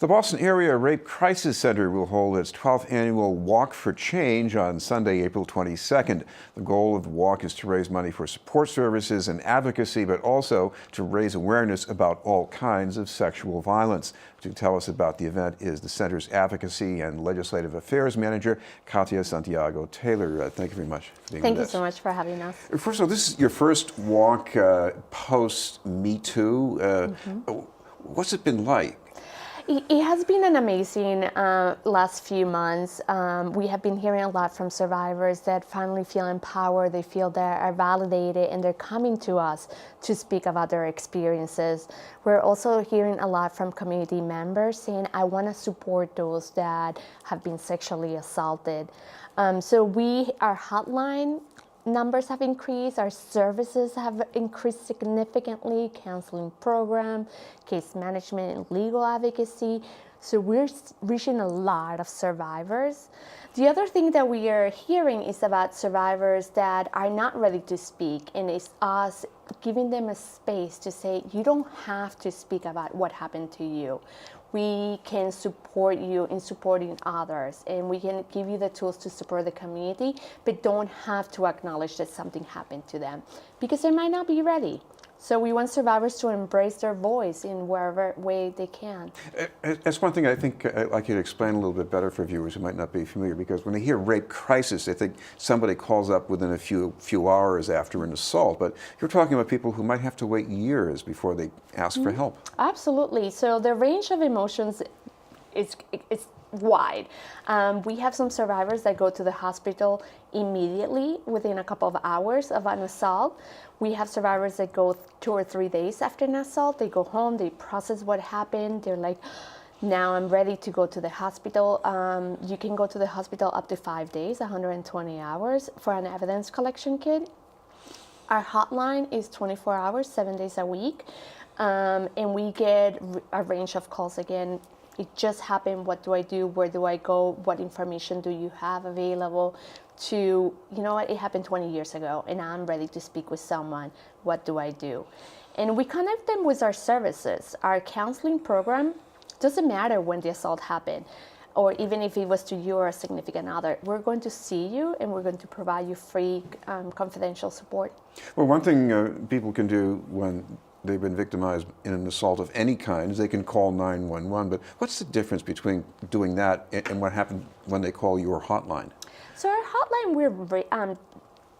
The Boston Area Rape Crisis Center will hold its 12th annual Walk for Change on Sunday, April 22nd. The goal of the walk is to raise money for support services and advocacy, but also to raise awareness about all kinds of sexual violence. To tell us about the event is the center's Advocacy and Legislative Affairs Manager, Katia Santiago-Taylor. Thank you very much for being with us. Thank you so much for having us. First of all, this is your first walk post-Me Too. What's it been like? It has been an amazing last few months. We have been hearing a lot from survivors that finally feel empowered, they feel they are validated, and they're coming to us to speak about their experiences. We're also hearing a lot from community members saying, I want to support those that have been sexually assaulted. So our hotline numbers have increased, our services have increased significantly, counseling program, case management, and legal advocacy. So we're reaching a lot of survivors. The other thing that we are hearing is about survivors that are not ready to speak, and it's us giving them a space to say, you don't have to speak about what happened to you. We can support you in supporting others, and we can give you the tools to support the community, but don't have to acknowledge that something happened to them because they might not be ready. So we want survivors to embrace their voice in wherever way they can. That's one thing I think I'd like you to explain a little bit better for viewers who might not be familiar, because when they hear rape crisis, they think somebody calls up within a few hours after an assault, but you're talking about people who might have to wait years before they ask for help. Absolutely. So the range of emotions is wide. We have some survivors that go to the hospital immediately within a couple of hours of an assault. We have survivors that go 2 or 3 days after an assault. They go home, they process what happened. They're like, now I'm ready to go to the hospital. You can go to the hospital up to 5 days, 120 hours for an evidence collection kit. Our hotline is 24 hours, 7 days a week. And we get a range of calls again. It just happened, what do I do, where do I go, what information do you have available, to, you know what, it happened 20 years ago and I'm ready to speak with someone, what do I do? And we connect them with our services. Our counseling program doesn't matter when the assault happened, or even if it was to you or a significant other. We're going to see you and we're going to provide you free confidential support. Well, one thing people can do when they've been victimized in an assault of any kind is they can call 911, but what's the difference between doing that and what happened when they call your hotline? So our hotline, we're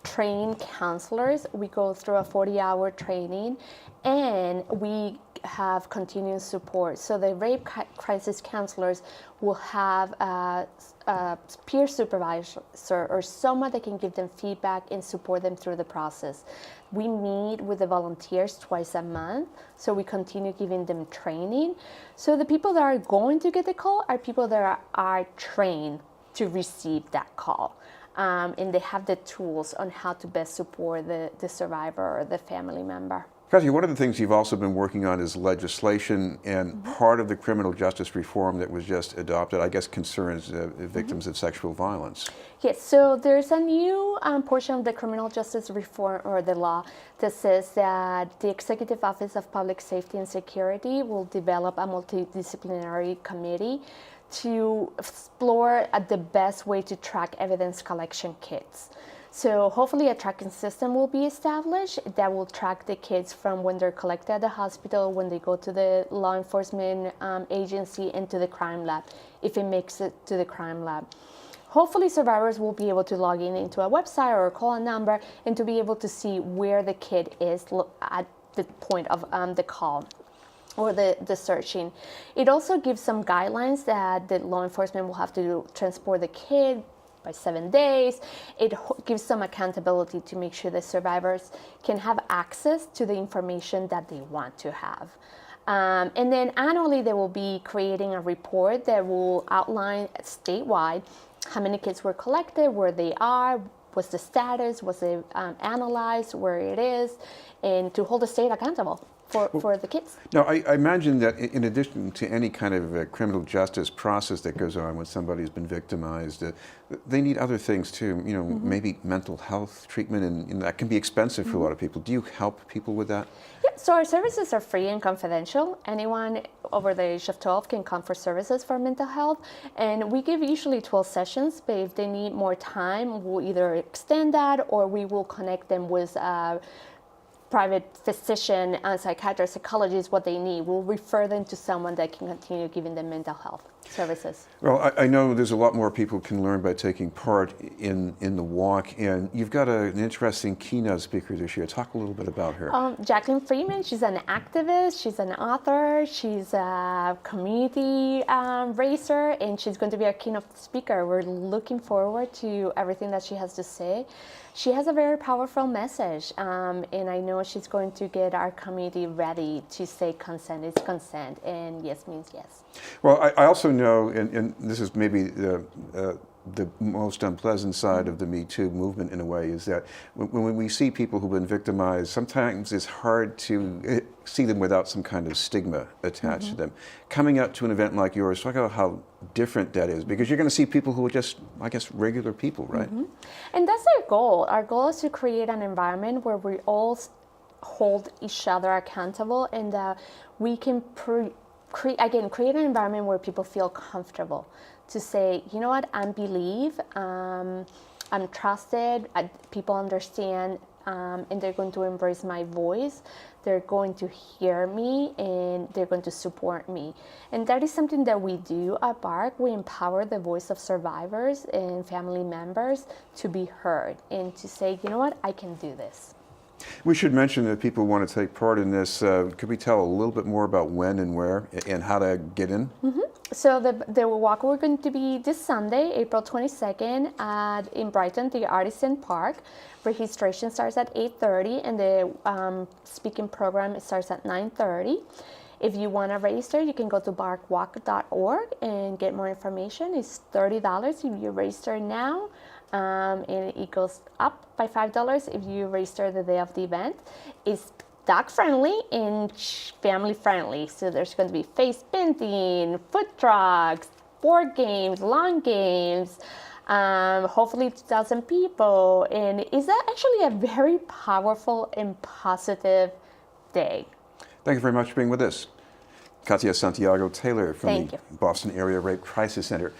trained counselors. We go through a 40-hour training, and we have continuous support. So the rape crisis counselors will have a peer supervisor or someone that can give them feedback and support them through the process. We meet with the volunteers twice a month, so we continue giving them training. So the people that are going to get the call are people that are trained to receive that call. And they have the tools on how to best support the survivor or the family member. Katia, one of the things you've also been working on is legislation, and part of the criminal justice reform that was just adopted, I guess, concerns victims of sexual violence. Yes, so there's a new portion of the criminal justice reform, or the law, that says that the Executive Office of Public Safety and Security will develop a multidisciplinary committee to explore the best way to track evidence collection kits. So hopefully a tracking system will be established that will track the kids from when they're collected at the hospital, when they go to the law enforcement agency, and to the crime lab, if it makes it to the crime lab. Hopefully survivors will be able to log into a website or call a number and to be able to see where the kid is at the point of the call or the searching. It also gives some guidelines that the law enforcement will have to transport the kid by 7 days. It gives some accountability to make sure that survivors can have access to the information that they want to have. And then annually they will be creating a report that will outline statewide how many kids were collected, where they are, what's the status, was it analyzed, where it is, and to hold the state accountable for the kids. Now, I imagine that in addition to any kind of criminal justice process that goes on when somebody's been victimized, they need other things too, maybe mental health treatment, and that can be expensive for a lot of people. Do you help people with that? Yeah, so our services are free and confidential. Anyone over the age of 12 can come for services for mental health, and we give usually 12 sessions, but if they need more time, we'll either extend that or we will connect them with private physician, psychiatrist, psychologist, what they need. We'll refer them to someone that can continue giving them mental health services. Well, I know there's a lot more people can learn by taking part in the walk, and you've got an interesting keynote speaker this year. Talk a little bit about her. Jacqueline Freeman, she's an activist, she's an author, she's a community racer, and she's going to be our keynote speaker. We're looking forward to everything that she has to say. She has a very powerful message, and I know she's going to get our community ready to say consent is consent, and yes means yes. Well, I also know, and this is maybe the most unpleasant side of the Me Too movement in a way, is that when we see people who've been victimized, sometimes it's hard to see them without some kind of stigma attached to them. Coming up to an event like yours, talk about how different that is, because you're going to see people who are just, I guess, regular people, right? And that's our goal. Our goal is to create an environment where we all hold each other accountable, and we can create an environment where people feel comfortable to say, you know what, I believe, I'm trusted, people understand, and they're going to embrace my voice. They're going to hear me, and they're going to support me. And that is something that we do at BARC. We empower the voice of survivors and family members to be heard and to say, you know what, I can do this. We should mention that people want to take part in this. Could we tell a little bit more about when and where and how to get in? So the walk we're going to be this Sunday, April 22nd, in Brighton, the Artisan Park. Registration starts at 8:30, and the speaking program starts at 9:30. If you want to register, you can go to barkwalk.org and get more information. It's $30 if you register now, and it goes up by $5 if you register the day of the event. It's dog friendly and family friendly. So there's going to be face painting, food trucks, board games, lawn games, hopefully 2,000 people. And it's actually a very powerful and positive day. Thank you very much for being with us. Katia Santiago-Taylor from Thank the you. Boston Area Rape Crisis Center.